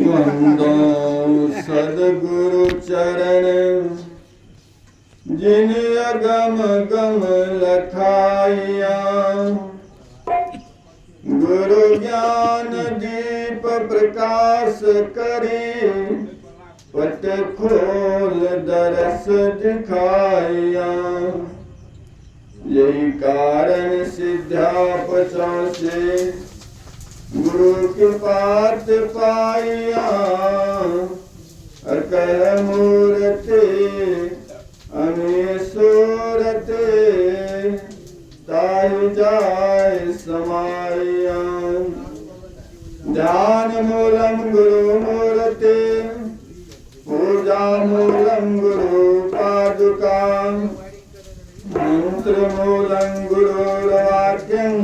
वंदो सदगुरु चरण जिन अगम गम लखाइया। गुरु ज्ञान दीप प्रकाश करे पट खोल दरस दिखाया। यही कारण सिद्धा पचासे गुरु के पात पाइया। अकल मूर्ति अनेसूरते ताहि जाय समाया। ध्यान मूलम गुरु मूर्ति पूजा मूलम गुरु पादुका। मंत्र मूलम गुरुर्वाक्यं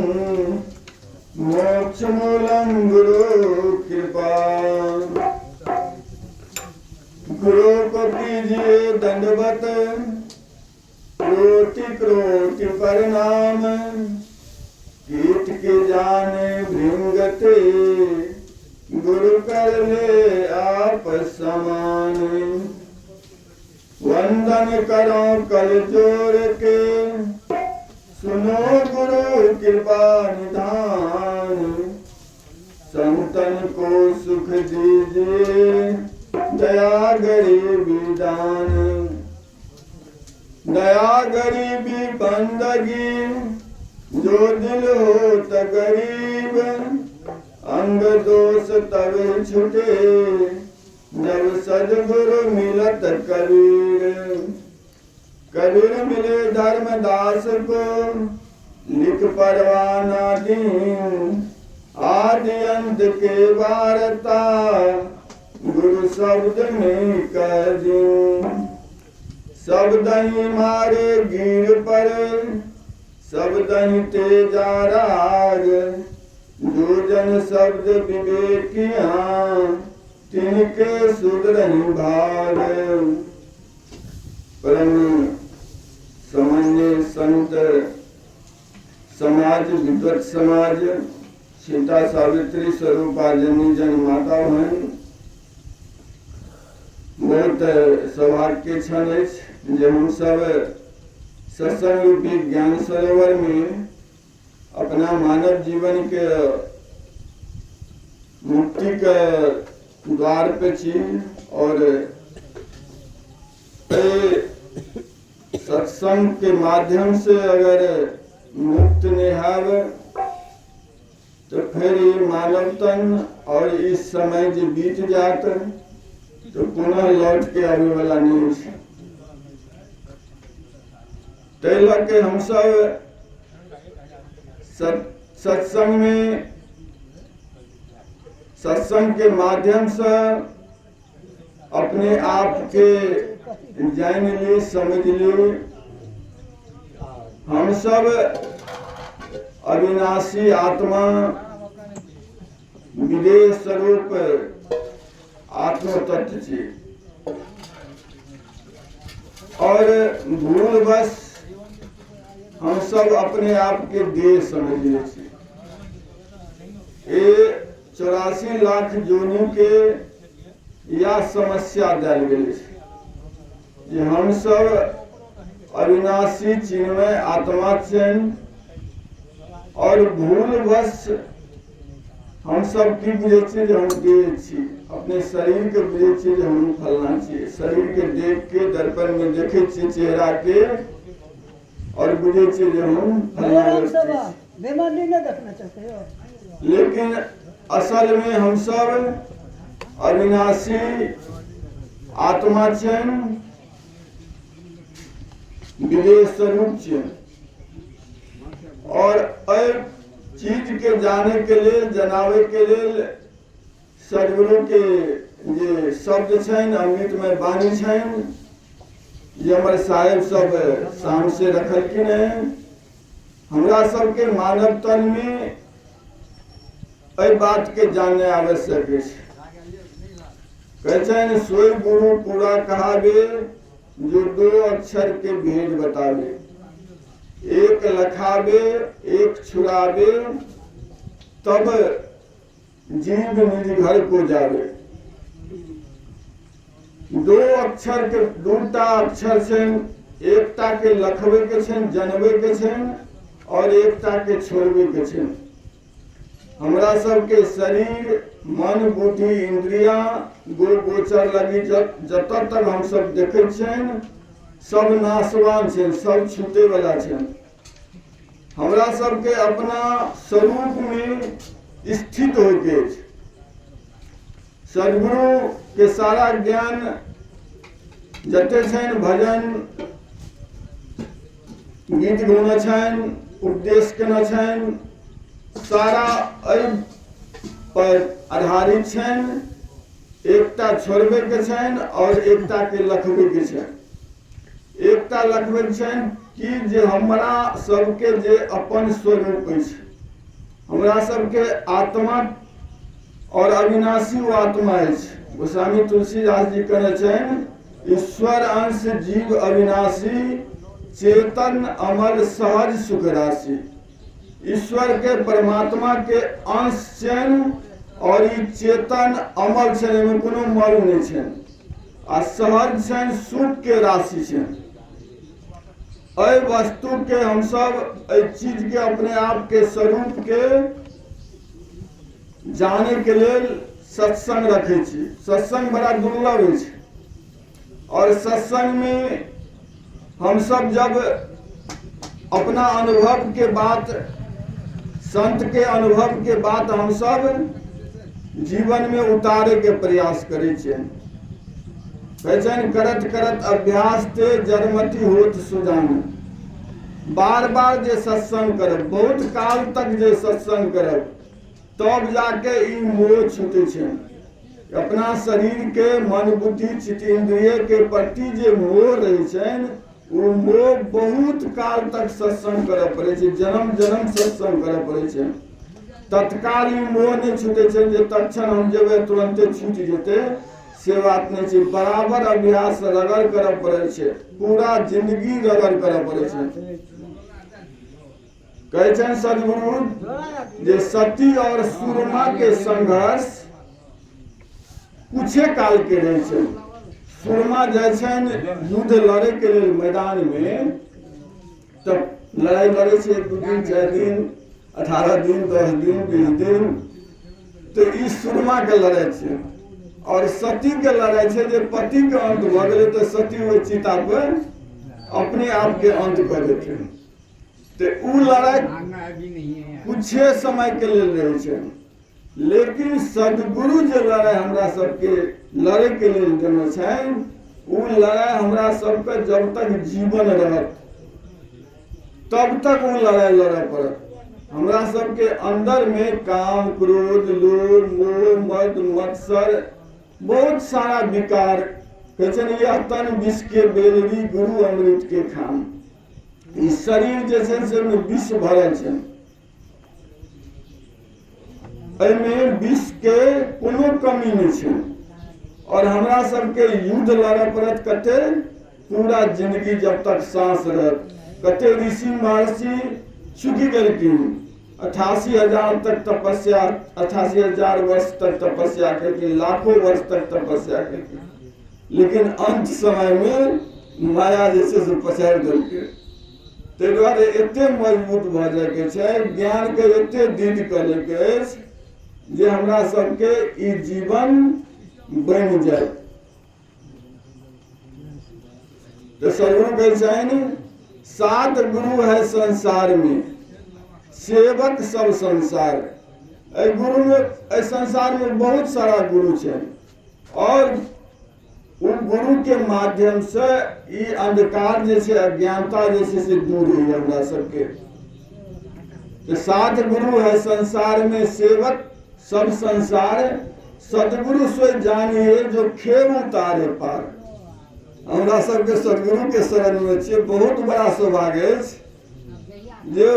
मोक्ष मूलम गुरु कृपा। गुरु को कीजिए दंडवत कोटि कोटि प्रणाम। कीट के जाने भृंगते गुरु कर ले आप समान। वंदन करो कल जोर के सुनो गुरु कृपा निधान। संतन को सुख दीजिए दया गरीबी दान। दया गरीबी बंदगी जो दिल हो त गरीब। अंग दोष तब छुटे जब सदगुरु मिलत कबीर। कबीर मिले धर्मदास को लिख परवाना दीन। आदि अंत के वार्ता गुरु शब्द में कह दूं। शब्द ही मारे गिर पर शब्द ही तेजा राग। जो जन शब्द विवेकिया तिनके सुधरहि भाग। परम सामान्य संत समाज विद्वत समाज सीता सावित्री स्वरूपा जनी जन माता हैं। बहुत सौभाग्य के क्षण अछि जे हम सब सत्संग रूपी ज्ञान सरोवर में अपना मानव जीवन के मुक्ति के द्वार पे छी। और सत्संग के माध्यम से अगर मुक्त नहीं है तो फिर ये मानव तन और इस समय जो बीत जात तो पुनः लौट के आने वाला नहीं है। तैला के हम सब सत्संग में सत्संग के माध्यम से अपने आप के जान ली समझ ली। हम सब अविनाशी आत्मा विदेह स्वरूप आत्म तत्व छी। और भूलवश हम सब अपने आप के देह समझ ले छी। ये 84 लाख जोनी के या समस्या दल गई जे हम सब अविनाशी चिन्मय आत्मा चैन। और भूलवश हम सब की बुझे छी जे हम देह छी। अपने शरीर के बुझे छी जे हम फलना छी। शरीर के देख के दर्पण में देखे छी चेहरा के और बुझे छी जे हम फलना बेमानी नहीं देखना चाहते हो। लेकिन असल में हम सब अविनाशी आत्मा चैन विदेह स्वरूप छे। और चीज के जाने के लिए जनावे के लिए सदगुरु के जे शब्द छन अमृत में वाणी छन ये हमारे साहेब सब शाम से रखलखिन है। हमरा सबके मानव तन में एहि बात के जानने आवश्यक है। कहते सोई गुरु पूरा कहावे जो 2 अक्षर के भेद बतावे। एक लखावे एक छुड़ावे तब जीव निज घर को जावे। दो अक्षर के दूटा अक्षर से एकता के लखवे के छन, जनवे के छन और एकता के छोड़वे के छन। हमरा सबके शरीर, मन, बुद्धि, इंद्रिया, गोचर लगी जत तक हम सब देखे छन सब नाशवान छन, सब छूटे वाला छन। हमरा सबके अपना स्वरूप में स्थित होके सदगुरु के सारा ज्ञान जते छन, भजन गीत गौना छन, उपदेश केना छन, सारा पर आधारित छन। एकता छोड़बे के छन और एकता के लखबे के छन। एकता लखबे छन कि जे हमरा सबके जे अपन स्वरूप अछि, हमरा सबके आत्मा और अविनाशी वो आत्मा अछि। गोस्वामी तुलसीदास जी कहने छन, ईश्वर अंश जीव अविनाशी, चेतन अमर सहज सुख राशि। ईश्वर के परमात्मा के अंश छन और ई चेतन अमर छन, एमे कोनो मर नहीं छन, आ सहज छन, सुख के राशि छन। अय वस्तु के हम सब अय चीज के अपने आप के स्वरूप के जाने के लिए सत्संग रखे छी। सत्संग बड़ा दुर्लभ है और सत्संग में हम सब जब अपना अनुभव के बात, संत के अनुभव के बात हम सब जीवन में उतारे के प्रयास करे छे। भजन करत करत अभ्यास ते जड़मति होत सुजान। बार बार जे सत्संग करब, बहुत काल तक जे सत्संग करब, तब जाके ई मोह छूटे छे। अपना शरीर के, मन, बुद्धि, चित्त, इंद्रिय के प्रति जे मोह रहे छे, वो मोह बहुत काल तक सत्संग करे पड़े छे, जन्म जन्म सत्संग करे पड़े छे। तत्काल ई मोह नहीं छूटे छे जे तत्क्षण हम जेबे तुरंते छूट जेते, से बात नहीं छे। बराबर अभ्यास रगड़ करे पड़े छे, पूरा जिंदगी रगड़ करे पड़े छे। कहे छे सदगुरु जे सती और सुरमा के संघर्ष कुछे काल के रहे छे। सुरमा जाय छन युद्ध लड़े के लिए मैदान में, तब लड़ाई लड़े छे 2 दिन, 4 दिन, 18 दिन, 10 दिन, 20 दिन, तो ई सुरमा के लड़ाई छे। और सती के लड़ाई छे जे पति के अंत भ गेले तो सती वो चिता पर अपने आप के अंत कर देते। तो उ लड़ाई कुछ समय के लिए रहे छे, लेकिन सदगुरु जो लड़ाई हमरा सबके लड़े के लिए देने छे, उ लड़ाई हमरा सबके जब तक जीवन रहत तब तक उ लड़ाई लड़े पड़त। हमरा सबके अंदर में काम, क्रोध, लोभ, मोह, मद, मत्सर, बहुत सारा विकार कहते यह तन विष के बेलरी, गुरु अमृत के खान। इस शरीर जैसे से विष भरल छे, एमे विष के कोनो कमी नहीं छे। और हमरा सबके युद्ध लड़े पड़त कते, पूरा जिंदगी जब तक सांस रहत। कते ऋषि महर्षि चुकी गेलखिन, 88,000 तक तपस्या, 88,000 वर्ष तक तपस्या केलखिन, लाखों वर्ष तक तपस्या केलखिन, लेकिन अंत समय में माया जैसे से पछाड़ देलकै। ताहि दुआरे एते मजबूत भ जाय के छै, ज्ञान के एते दृढ़ करे के अछि जे हमरा सबके ई जीवन बन जाए। तो सदगुरु कहै छनि, 7 गुरु है संसार में, सेवक सब संसार। ए गुरु में, ए संसार में बहुत सारा गुरु छै, और उन गुरु के माध्यम से ई अंधकार जैसे अज्ञानता जैसे से दूर हुई हमरा सबके। तो 7 गुरु है संसार में, सेवक सब संसार। सदगुरु सोई जानिए जो खेव उतारे पार। हमरा सबके सदगुरु के शरण में छियै, बहुत बड़ा सौभाग्य अछि जे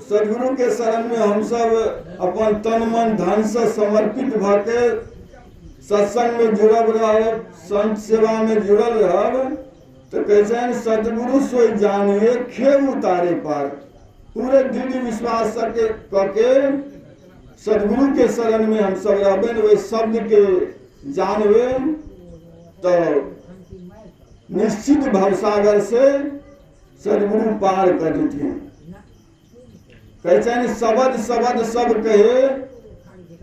सदगुरु के शरण में हम सब अपन तन मन धन से समर्पित भ के सत्संग में जुड़ब रहब, संत सेवा में जुड़ल रहब। तो कहते सदगुरु सोई जानिए खेव उतारे पार। पूरे दृढ़ विश्वास के सदगुरु के शरण में हम सब रहबे, वे शब्द के जानवे तो निश्चित भवसागर से सदगुरु पार कर देते। कहते शब्द शब्द सब कहे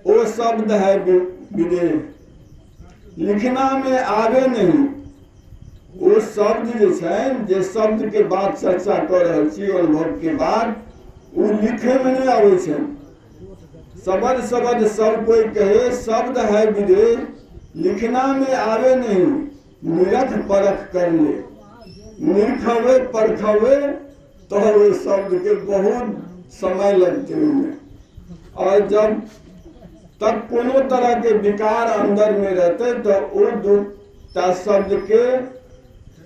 वो शब्द है विदेह, लिखना में आवे नहीं। वो शब्द जे शब्द के बाद चर्चा कर रहे छी अनुभव के बाद, वो लिखे में नहीं आवे छे। शब्द शब्द सब कोई कहे शब्द है विदेह, लिखना में आवे नहीं। निरख परख कर ले, निरखवे परखवे तो वे शब्द के बहुत समय लगते हैं। और जब तक कोनो तरह के विकार अंदर में रहते तो वो दूटा शब्द के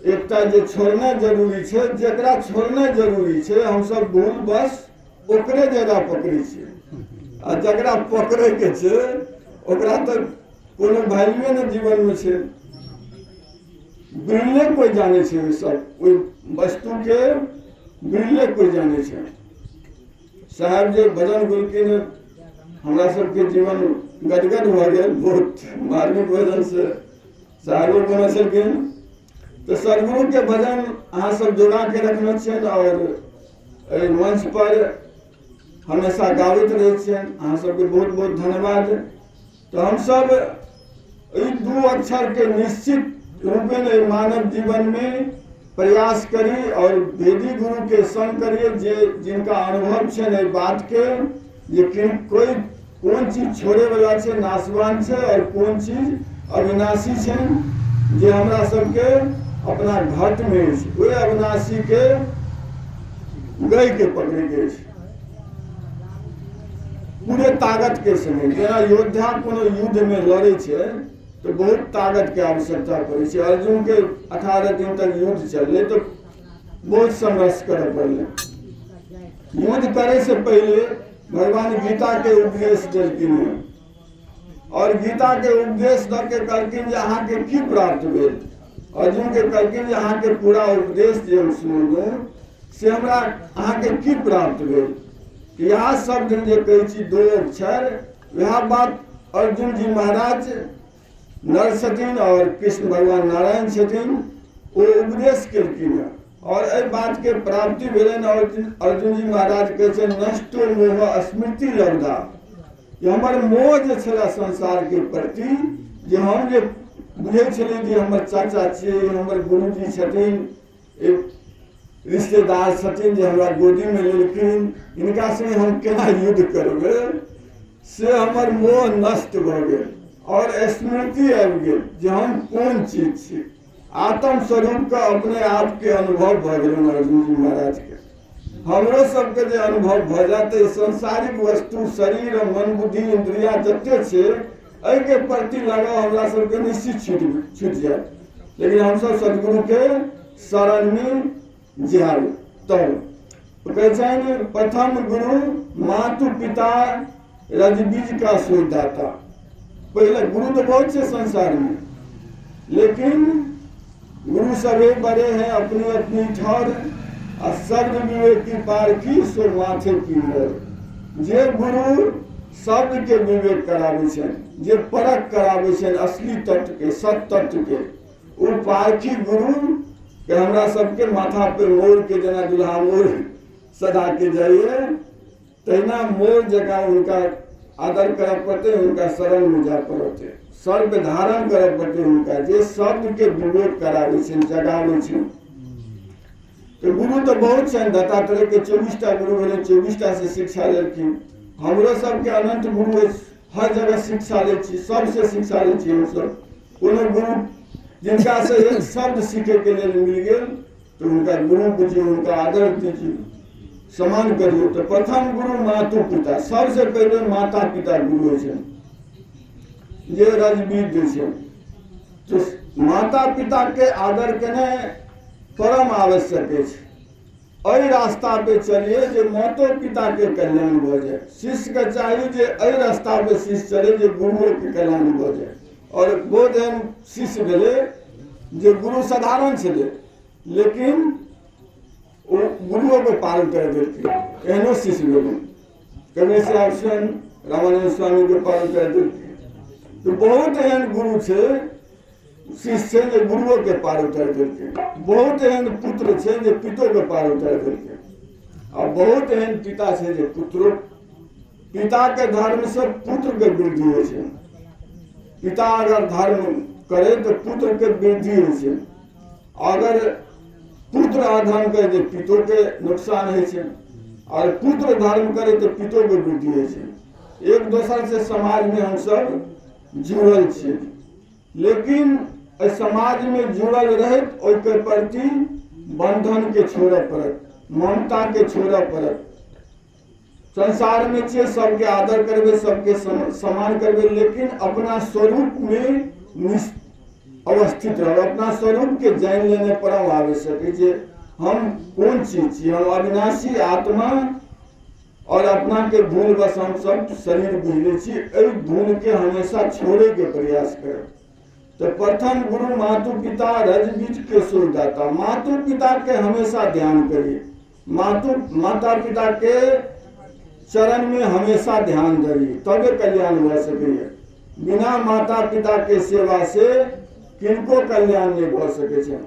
एकटा जे छोड़ना जरूरी है, जकरा छोड़ना जरूरी है हम सब भूल बस ओकरे ज्यादा पकड़े छे, आ जकरा पकड़े के छे ओकरा तो कोनो वैल्यू न जीवन में छे। बिरले कोई जाने छे, वे सब कोई वस्तु के बिरले कोई जाने छे। साहब जे भजन गुलकिन हमरा सबके जीवन गदगद हो गए, बहुत मार्मिक भजन से साहब बने छलखिन। तो सदगुरु के भजन अहाँ सब जोड़ा के रखने छे और मंच पर हमेशा गावित रहे छे। अहाँ सबके बहुत बहुत धन्यवाद। तो हम सब दू अक्षर के निश्चित रूप में मानव जीवन में प्रयास करी और वेदी गुरु के संग करिए, जे जिनका अनुभव है बात के, लेकिन कोई कौन चीज छोड़े वाला है नाशवान है और कौन चीज अविनाशी है, जे हमरा सबके अपना घट में वे अविनाशी के गई के पकड़े गए पूरे ताकत के संगे। जेना योद्धा कोनो युद्ध में लड़े छे तो बहुत ताकत के आवश्यकता पड़े छे। अर्जुन के 18 दिन तक युद्ध चले तो बहुत संघर्ष करे पड़े। युद्ध करे से पहले भगवान गीता के उपदेश देलखिन और गीता के उपदेश द के कहलखिन जे अहाँ के की प्राप्त भेल। अर्जुन के कहलखिन जे अहाँ के पूरा उपदेश जे हम सुनलहुँ से हमरा अहाँ के की प्राप्त भेल। यह शब्द जे कहै छी दो अक्षर, वह बात अर्जुन जी महाराज नर छथिन और कृष्ण भगवान नारायण छथिन, वो उपदेश केलखिन और एहि बात के प्राप्ति भेलनि। और अर्जुन जी महाराज कहै छै नष्टो मोह स्मृति लब्धा, ये हमर मोह जे छला संसार के प्रति, जे हम जे बुझे छलियै जे हमर चाचा छियै, हमर गुरुजी छथिन, एक रिश्तेदार छथिन जे हमरा गोदी में लेलखिन, इनका से हम केना युद्ध करबै, से हमर मोह नष्ट भऽ गेल और स्मृति आबि गेल जे हम कोन चीज छी। आत्म स्वरूप का अपने आप के अनुभव भऽ गेल अर्जुन जी महाराज के। हमरो सबके जे अनुभव भऽ जाते संसारिक वस्तु शरीर मन बुद्धि इंद्रिया जते छै एहि के प्रति लगाव हमरा सबके निश्चित छूट जाए। लेकिन हम सब सदगुरु के शरण में जाए तब कहै छै प्रथम गुरु मातु पिता रजबीज का सोईदाता। पहले गुरु तो बहुत से संसार में, लेकिन गुरु सभी बड़े हैं अपनी अपनी ठौर, और शब्द विवेक की पार की सो माथे की मोर। जे गुरु शब्द के विवेक करावे छे, जे परख करावे छे असली तत्व के सत तत्व के, वो पारखी गुरु के हमरा सबके माथा पे मोर के जना दुल्हा मोर सदा के जाइए, तहिना मोर जगह उनका आदर करब पड़ते, उनका शरण में जा पड़ते, सर्व धारण करब पड़ते उनका, जे शब्द के विवेक करावे छे जगावे छे। तो गुरु तो बहुत छन, दत्तात्रेय के 24टा गुरु भेले, 24टा से शिक्षा लेलखिन। हमरो सबके अनंत गुरु हर जगह शिक्षा ले छी, सबसे शिक्षा ले छी। हम सब कोनो गुरु जिनका से एक शब्द सीखे के लिए मिल गेल तो उनका गुरु बुझिए, उनका आदर दीजिए, सम्मान करिए। तो प्रथम गुरु मातु पिता, सबसे पहले माता पिता गुरु है, ये रजबीज है। तो माता पिता के आदर केने परम आवश्यक है। एहि रास्ता पे चलिए जे मातो पिता के कल्याण भ जाए। शिष्य के चाहिए जे एहि रास्ता पे शिष्य चले जे गुरुओं के कल्याण भ जाए। और बहुत एहन शिष्य भेले जे गुरु साधारण छले, लेकिन गुरुओं को पालन कर देलखिन, एहनो शिष्य भेले। कमेश्वर सेन रामानंद स्वामी के पार उतार देलकै। तो बहुत एहन गुरु छै शिष्य जे गुरुओं के पार उतार देलकै, बहुत एहन पुत्र छै जे पितो के पार उतार देलकै, और बहुत एहन पिता छै जे पुत्रो पिता के धर्म से पुत्र के वृद्धि होइ छै। पिता अगर धर्म करे तो पुत्र के वृद्धि होइ छै, अगर पुत्र अधर्म करे तो पितो के नुकसान होइ छै, और पुत्र धर्म करे तो पितो के वृद्धि होइ छै। एक दोसर से समाज में हम सब जुड़ल छियै, लेकिन एहि समाज में जुड़ल रहैत ओहिके प्रति बंधन के छोड़य पड़त, ममता के छोड़य पड़त। संसार में छियै सबके आदर करबै, सबके सम्मान करबै, लेकिन अपना स्वरूप में अवस्थित रहब, अपना स्वरूप के जान लेने परम आवश्यक है जे हम कौन चीज छी। हम अविनाशी आत्मा और अपना के भूल बस हम सब शरीर बुझले छी, एहि भूल के हमेशा छोड़े के प्रयास करब। तो प्रथम गुरु मातु पिता रज बीज के सोदाता, मातु पिता के हमेशा ध्यान करिए, माता पिता के चरण में हमेशा ध्यान धरिए, तबे कल्याण हो सके। बिना माता पिता के सेवा से किनको कल्याण नहीं हो सके छै।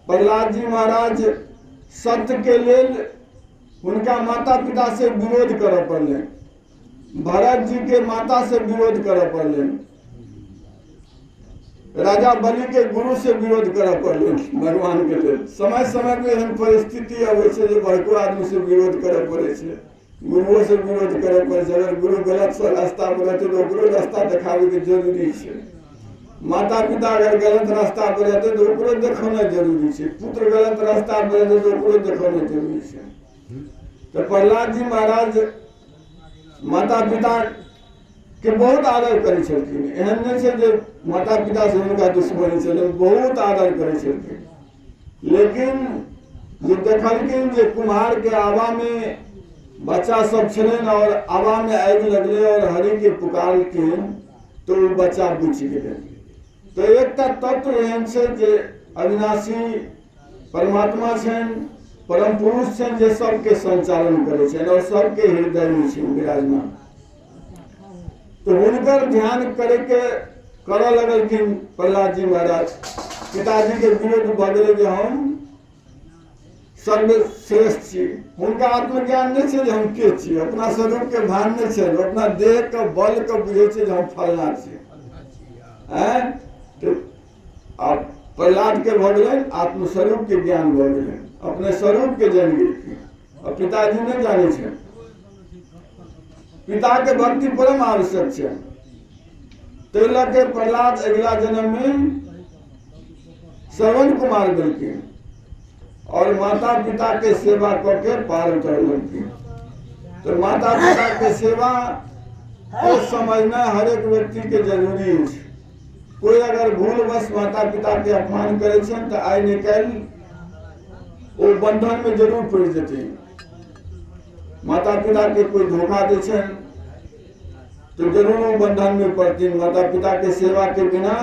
प्रहलाद जी महाराज सत्य के लेल उनका माता पिता से विरोध करऽ पड़लै, भरत जी के माता से विरोध करऽ पड़लै, राजा बलि के गुरु से विरोध करऽ पड़लै भगवान के लेल। समय समय पे एहन परिस्थिति अबै छै जे बड़को आदमी से विरोध करऽ पड़ै छै, गुरुओं से विरोध करऽ पड़ै छै। अगर गुरु गलत से रास्ता पर रहतै तो ओकरो रास्ता देखाबै के जरूरी छै। माता पिता अगर गलत रास्ता पर रहतै तो ओकरो देखाना जरूरी छै, पुत्र गलत रास्ता पर रहतै तो ओकरो देखाना जरूरी छै। तो प्रहलाद जी महाराज माता पिता के बहुत आदर करै छलखिन, एहन नहीं छै जे माता पिता से हुनका दुश्मनी छलै, बहुत आदर करै छलखिन। लेकिन जे देखलखिन जे कुम्हार के आवा में बच्चा सब छलनि और आवा में आगि लगलै और हरि के पुकारलखिन तो वो बच्चा बुझि गेलै। तो एकटा तत्व एहन छै जे अविनाशी परमात्मा छनि, परम पुरुष छनि जे सबके संचालन करै छनि और सबके हृदय में छै विराजमान। तो हुनकर ध्यान करऽ लगलखिन प्रहलाद जी महाराज। पिताजी के विरोध भऽ गेलै जे हम सर्वश्रेष्ठ छी, हुनका आत्मज्ञान नहीं छै जे हम के छी, अपना स्वरूप के भान नहीं छै, अपना देह के बल के बुझे छै जे हम फलना छी। तो अब प्रहलाद के भऽ गेलै आत्मस्वरूप के ज्ञान भऽ गेलै, अपने स्वरूप के जान गेलखिन, और पिताजी नहीं जाने छै। पिता के भक्ति परम आवश्यक छै। ताहि लऽ के प्रहलाद अगला जन्म में श्रवण कुमार देलखिन और माता पिता के सेवा करके पार उतरलखिन। तो माता पिता के सेवा को समझना हर एक व्यक्ति के जरूरी है। कोई अगर भूलवश माता पिता के अपमान करे छन तो आइ नहीं काल्हि वो बंधन में जरूर पड़ जेते। माता पिता के कोई धोखा दे छन तो जरूर वो बंधन में पड़ती। माता पिता के सेवा के बिना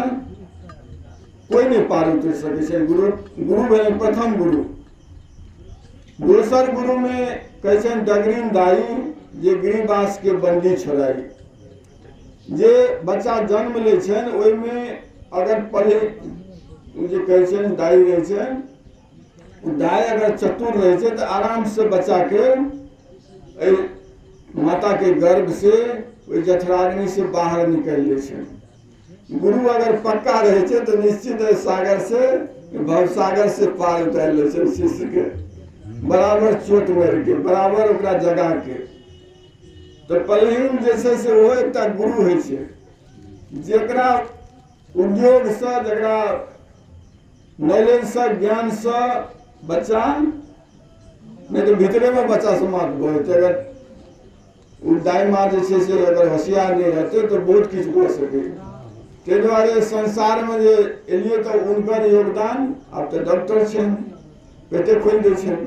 कोई नहीं पार उतर सके छै। गुरु भेलै प्रथम गुरु। दोसर गुरु में कहै डगरीन दाई जे गिरिबास के बंदी छोड़ाई। जे बच्चा जन्म ले छन ओहि में अगर पढ़े जे कहै दाई रहे छन, दाई अगर चतुर रहे छै तो आराम से बच्चा के माता के गर्भ से ओहि जठराग्नि से बाहर निकल ले छै। गुरु अगर पक्का रहे छै तो निश्चित सागर से भवसागर से पार उतार ले छै शिष्य के, बराबर चोट मार के, बराबर ओकरा जगा के। तो पलहीन जैसे से वो एक गुरु है छै जेकरा उद्योग से, जकरा नॉलेज से, ज्ञान से बच्चा नहीं तो भीतरे में बच्चा समाप्त भऽ जेतै। अगर दाई माँ जे से अगर होशियार नहीं रहते तो बहुत किछु भऽ सकै। ताहि दुआरे संसार में जे एलियै तो उनकर योगदान। अब तो डॉक्टर छन, पेटे खोल दै छन,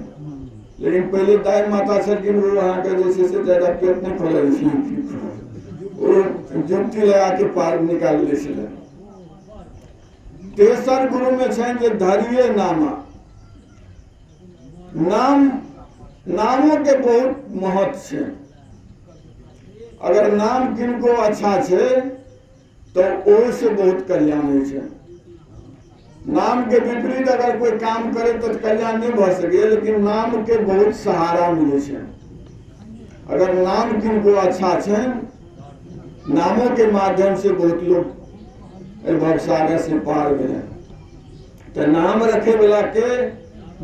लेकिन पहले दाई माता छलखिन वो अहाँ के जे से ज्यादा पेट नहीं खोलै छलखिन, वो जुक्ति लगा के पार निकाल लै छलखिन। तेसर गुरु में छन जे धरिये नामा। नामों के बहुत महत्व छै। अगर नाम किनको अच्छा छे तो ओहि से बहुत कल्याण होइ छै। नाम के विपरीत अगर कोई काम करे तो कल्याण नहीं भ सके, लेकिन नाम के बहुत सहारा मिले छै। अगर नाम किनको अच्छा छै, नामों के माध्यम से बहुत लोग भवसागर से पार गए। तो नाम रखे वाला के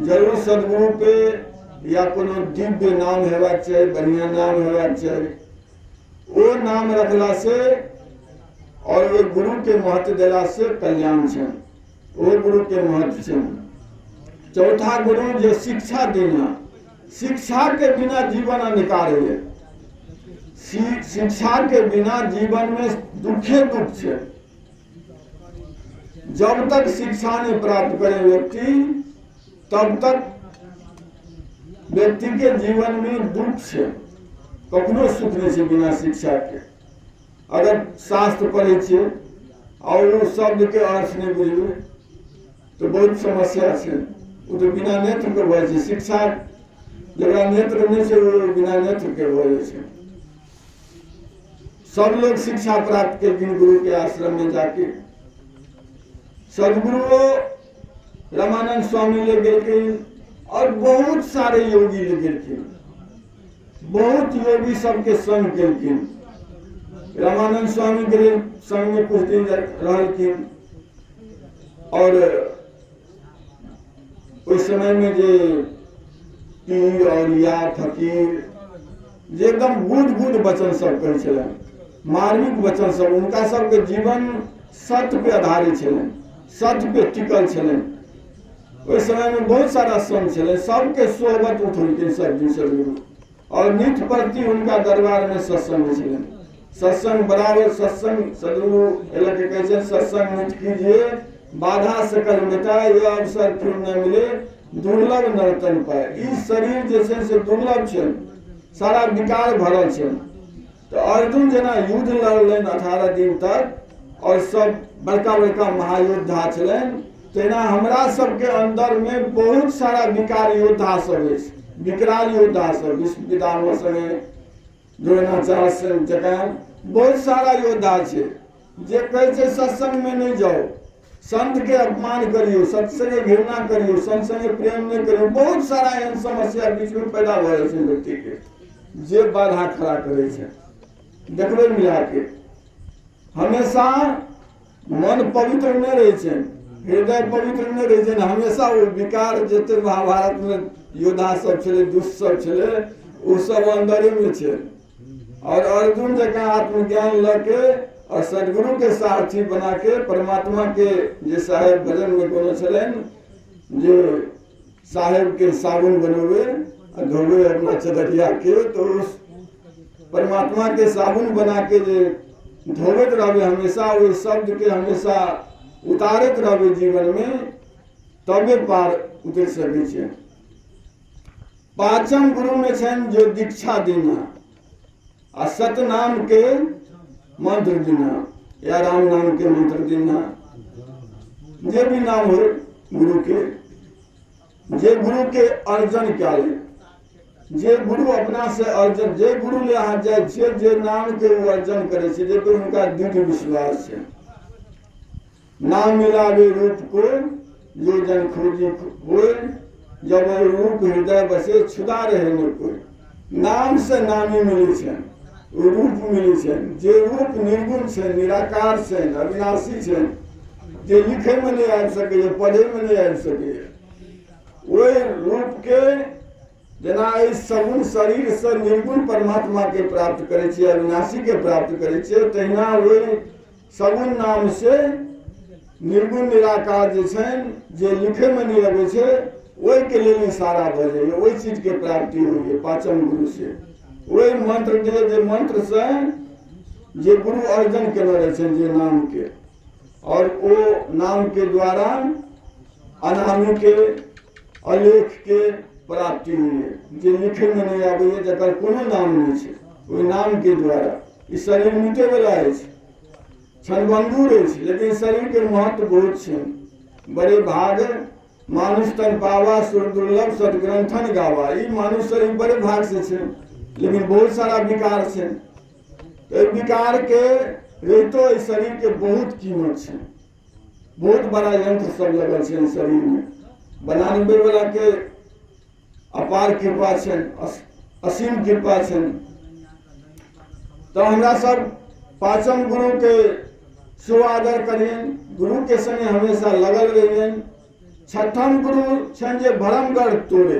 जरूर सदगुरु पे या कोनो दिव्य नाम हेबाक चाहिए, बढ़िया नाम हेबाक चाहिए। वो नाम रखला से और वो गुरु के महत्व देला से कल्याण छै, वो गुरु के महत्व छै। चौथा गुरु जो शिक्षा देना, शिक्षा के बिना जीवन अनिकार है। शिक्षा के बिना जीवन में दुखे दुख है। जब तक शिक्षा नहीं प्राप्त करे व्यक्ति, तब तक व्यक्ति के जीवन में दुख है, कखनो सुख नहीं है बिना शिक्षा के। अगर शास्त्र पढ़े छे और वो शब्द के अर्थ नहीं बुझे तो बहुत समस्या है। वो तो बिना नेत्र के भय छे। शिक्षा जरा नेत्र नहीं है वो बिना नेत्र के भय छे। सब लोग शिक्षा प्राप्त केलखिन गुरु के आश्रम में जाके। सदगुरु रामानंद स्वामी ले गेलखिन और बहुत सारे योगी ले गेलखिन। बहुत योगी सबके संग केलखिन। रामानंद स्वामी के संग में कुछ दिन रहलखिन और उस समय में जे पीर और या फकीर जे एकदम गुड वचन सब कहै छलन, मार्मिक वचन सब, उनका सबके जीवन सत्य पे आधारित छलन, सत्य पे टिकल छलन। उस समय में बहुत सारा संत छलन, सबके सोहबत उठलखिन सब दिन सदगुरु। और नित्य प्रति उनका दरबार में सत्संग छलन। सत्संग बराबर सत्संग सदगुरु एलके कहै छै, सत्संग नित्य कीजिए, बाधा सकल मिटाए, यह अवसर फिर न मिले, दुर्लभ नर्तन पाए। इस शरीर जे छै से दुर्लभ छै, सारा विकार भरल छै। तो अर्जुन जना युद्ध लड़लन 18 दिन तक और सब बड़का बड़का महायोद्धा छलन, तेना हमरा सबके अंदर में बहुत सारा विकार योद्धा सब है, विकराल योद्धा सब, विश्व पितामह संगे द्रोणाचार्य से जकां बहुत सारा योद्धा छे जे कहै छै सत्संग में नहीं जाओ, संत के अपमान करियो, सत संगे घृणा करियो, संत संगे प्रेम नहीं करियो। बहुत सारा एहन समस्या बीच में पैदा भ रहल छै व्यक्ति के, जे बाधा खड़ा करे छै। देखबै मिला के हमेशा मन पवित्र नहीं रहे छै, हृदय पवित्र नहीं रहे छै। हमेशा वो विकार जते महाभारत में योद्धा सब छले, दुष्ट सब छले, वो सब अंदरे में छे। और अर्जुन जगह आत्मज्ञान लके और सदगुरु के सारथी बना के परमात्मा के जे साहेब भजन में कोनो छलन, जो साहेब के साबुन बनोवे धोवे अपना चदरिया के, तो उस परमात्मा के साबुन बना के जे धोवत रहबे हमेशा, वही शब्द के हमेशा उतारत रहबे जीवन में, तबे पार उतर सके छे। पांचम गुरु में छन जो दीक्षा देना आ सतनाम के मंत्र देना या राम नाम के मंत्र देना, जे भी नाम हो गुरु के, जे गुरु के अर्जन क्या ले, जे गुरु अपना से अर्जन, जे गुरु ले हाथ जाए छे, जे नाम के वो अर्जन करे छे, जे पे उनका दृढ़ विश्वास है। नाम मिलावे रूप को जो जन खोजी होए, जब वो रूप हृदय बसे छुदा रहे न कोई। नाम से नामी मिली छे, रूप मिली छे, जे रूप निर्गुण छे, निराकार छे, अविनाशी छे, जे लिखे में नहीं आबि सके, पढ़े में नहीं आबि सके, वही रूप के जेना इस सगुण शरीर से निर्गुण परमात्मा के प्राप्त करे छे, अविनाशी के प्राप्त करे छे, तहिना वही सगुण नाम से निर्गुण निराकार जे छन, जे लिखे में नहीं आबे छे, वही के लिए इशारा भ जाइए, वही चीज के प्राप्ति होइए पांचम गुरु से। वही मंत्र दे, जे मंत्र से जे गुरु अर्जन केने रहे छन जे नाम के, और वो नाम के द्वारा अनामी के अलेख के प्राप्ति हुई है। जे लिखे में नहीं आबे, जकर कोनो नाम नहीं छे, ओहि नाम के द्वारा ई शरीर मिटे वाला है, क्षणभंगुर है, लेकिन शरीर के महत्व बहुत छे। बड़े भाग मानुष तन पावा, सुर दुर्लभ सदग्रंथन गावा। ई मानुष शरीर बड़े भाग से छे, लेकिन बहुत सारा विकार छे। तो विकार के रहितो इस शरीर के बहुत कीमत है, बहुत बड़ा यंत्र सब लगल है इस शरीर में। बनाने वाला के अपार कृपा है, असीम कृपा है। तो हमरा सब पांचम गुरु के शुभ आदर करियन, गुरु के संगे हमेशा लगल रहियन। छठम गुरु छन जे भरमगढ़ तोड़े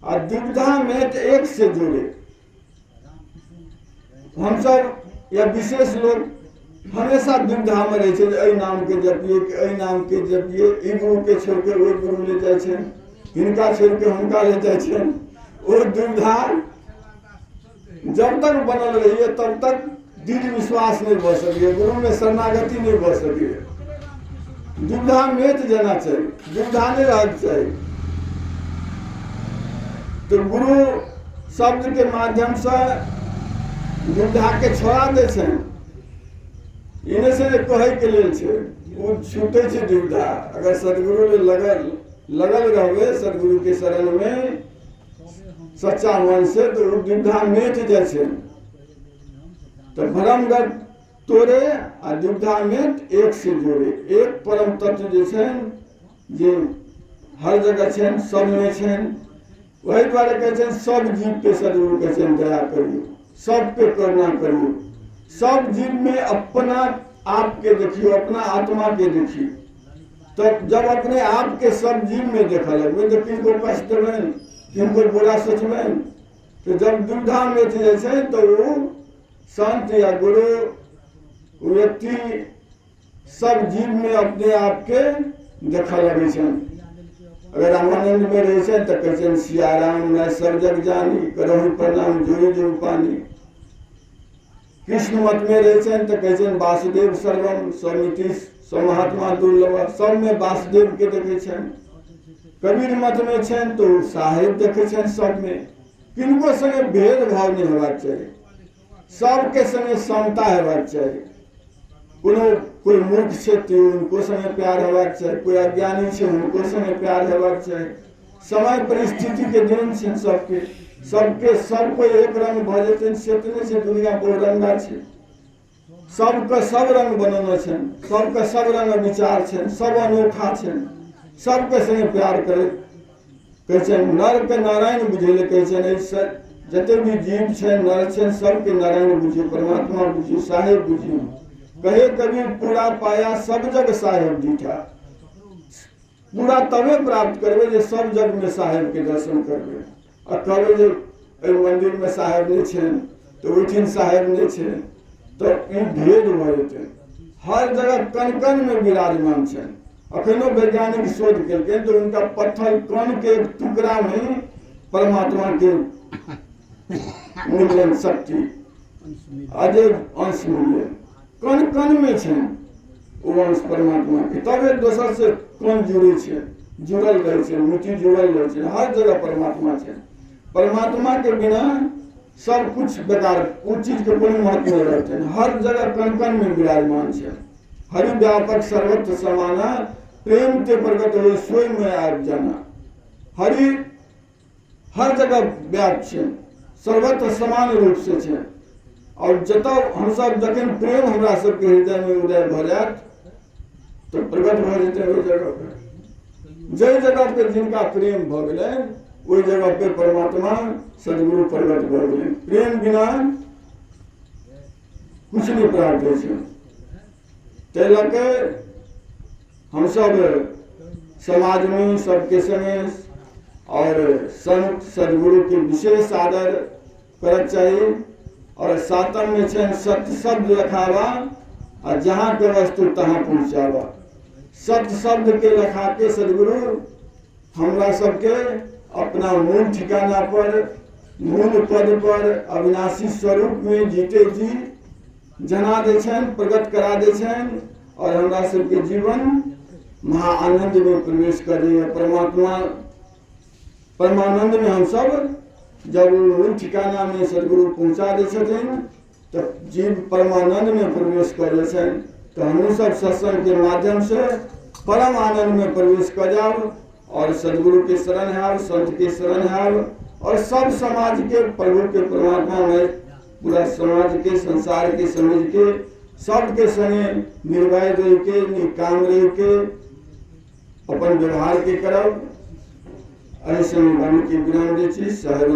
और दुविधा में तो एक से जोड़े। हम सब या विशेष लोग हमेशा दुविधा में रहे छे, एहि नाम के जपिए, एहि नाम के जपिए, ई गुरु के छोड़ के ओहि गुरु ले जाए छे, हिनका छोड़ के हुनका ले जाए छे। वो दुविधा जब तक बनल रही है तब तक दृढ़ विश्वास नहीं बढ़ सके, गुरु में शरणागति नहीं बढ़ सके। दुविधा मेट जाना चाहिए, दुविधा नहीं रहना चाहिए। तो गुरु शब्द के माध्यम से दुविधा के छोड़ा दे छे। इन्हें से कहे के लिए छे, वो छूटे छे दुविधा। अगर सदगुरु में लगल रहबे सदगुरु के शरण में सच्चा मन से, तो दुविधा मेट जाए छे। तो भरमगढ़ तोड़े आ दुविधा मेट एक से जोड़े। एक परम तत्व जे छन जे हर जगह छन, सब में छन। वही द्वारे कहते हैं सब जीव पे सदगुरु कहते हैं दया करियो, सब पे करुणा करियो। सब जीव में अपना आप के देखियो, अपना आत्मा के देखियो। तो जब अपने आप के सब जीव में देखा लगवे तो किनको कष्ट देवें, किनको बुरा सोचवें। तो जब दुविधा में जाए तो वो संत या गुरु व्यक्ति सब जीव में अपने आप के देखा लगे छन। अगर रामानंद में रहे छन तो कहते सिया राम मैं सब जग जानी, करहु प्रणाम जोई जो पानी। कृष्ण मत में रहे छन तो कहते वासुदेव सर्वम स्वमिति स्वमहात्मा दुर्लभ। सब में वासुदेव के देखे छन। कबीर मत में छन तो साहेब देखे छन सब में। किनको संगे भेदभाव नहीं होना चाहिए, सबके संगे समता होबाक चाहिए। कोई मूर्ख छे तो उनको संगे प्यार होबाक चाहिए, कोई अज्ञानी छे उनको संगे प्यार होबाक चाहिए। समय परिस्थिति के दिन छे सबके सब कोई एक रंग भ जेतै से तो नहीं छे। दुनिया बहुरंगा छे, सबके सब रंग बनल छे, सबके सब रंग विचार छे, सब अनोखा छे। सबके संगे प्यार करे कहै नर के नारायण बुझे कहै जते भी जीव छे नर छे सबके नारायण बुझियो, परमात्मा बुझियो, साहेब बुझियो। कहे कबीर पूरा पाया सब जग साहेब दीठा। पूरा तबे प्राप्त करबे जे सब जग में साहेब के दर्शन करबे। और कहबे जे मंदिर में साहेब नहीं छे तो ओठिन साहेब नहीं छे तो ई भेद भ जेतै। हर जगह कण कण में विराजमान छे। अखनो वैज्ञानिक शोध केलकै तो उनका पत्थर कण के एक टुकड़ा में परमात्मा के मिलन शक्ति अजय अंश मिले, कण कण में छे वो अंश परमात्मा के। तब एक दोसर से कण जुड़े छे, जुड़ल रहे छे, मिट्टी जुड़ल रहे छे। हर जगह परमात्मा छे। परमात्मा के बिना सब कुछ बेकार, उस चीज के कोई महत्व नहीं रहते। हर जगह कण कण में विराजमान छे। हरि व्यापक सर्वत्र समाना, प्रेम के प्रकट हो सोई में आप जाना। हरि हर जगह व्याप्त छे, सर्वत्र समान रूप से छे। और जत हम सब जखन प्रेम हमरा सबके हृदय में उदय भ जात तो प्रकट भ जेतै ओहि जगह पे। जै जगह पे जिनका प्रेम भ गेलै ओहि जगह पे परमात्मा सदगुरु प्रकट भ गेलै। प्रेम बिना कुछ नहीं प्राप्त होइ छै। तै लऽ के हम सब समाज में सबके संगे और संत सदगुरु के विशेष आदर करक चाहिए। और सातम में छे सत्य शब्द रखावा और जहाँ के वस्तु तहाँ पहुँचावा। सत्य शब्द के रखा के सदगुरु हमरा सबके अपना मूल ठिकाना पर, मूल पद पर, अविनाशी स्वरूप में जीते जी जना दे छन, प्रकट करा दे छन। और हमरा सबके जीवन महा आनंद में प्रवेश करे। परमात्मा परमानंद में हम सब जब मूल ठिकाना में सदगुरु पहुंचा दे छथिन तो जीव परमानंद में प्रवेश करे छन। तो हम सब सत्संग के माध्यम से परम आनंद में प्रवेश कर जाओ और सदगुरु के शरण है, संत के शरण है और सब समाज के प्रभु के परमात्मा में पूरा समाज के संसार के समझ के सबके संगे निर्भय रह के निकाम रह के अपन व्यवहार के करब ऐसे बन के विराम दे छी सहर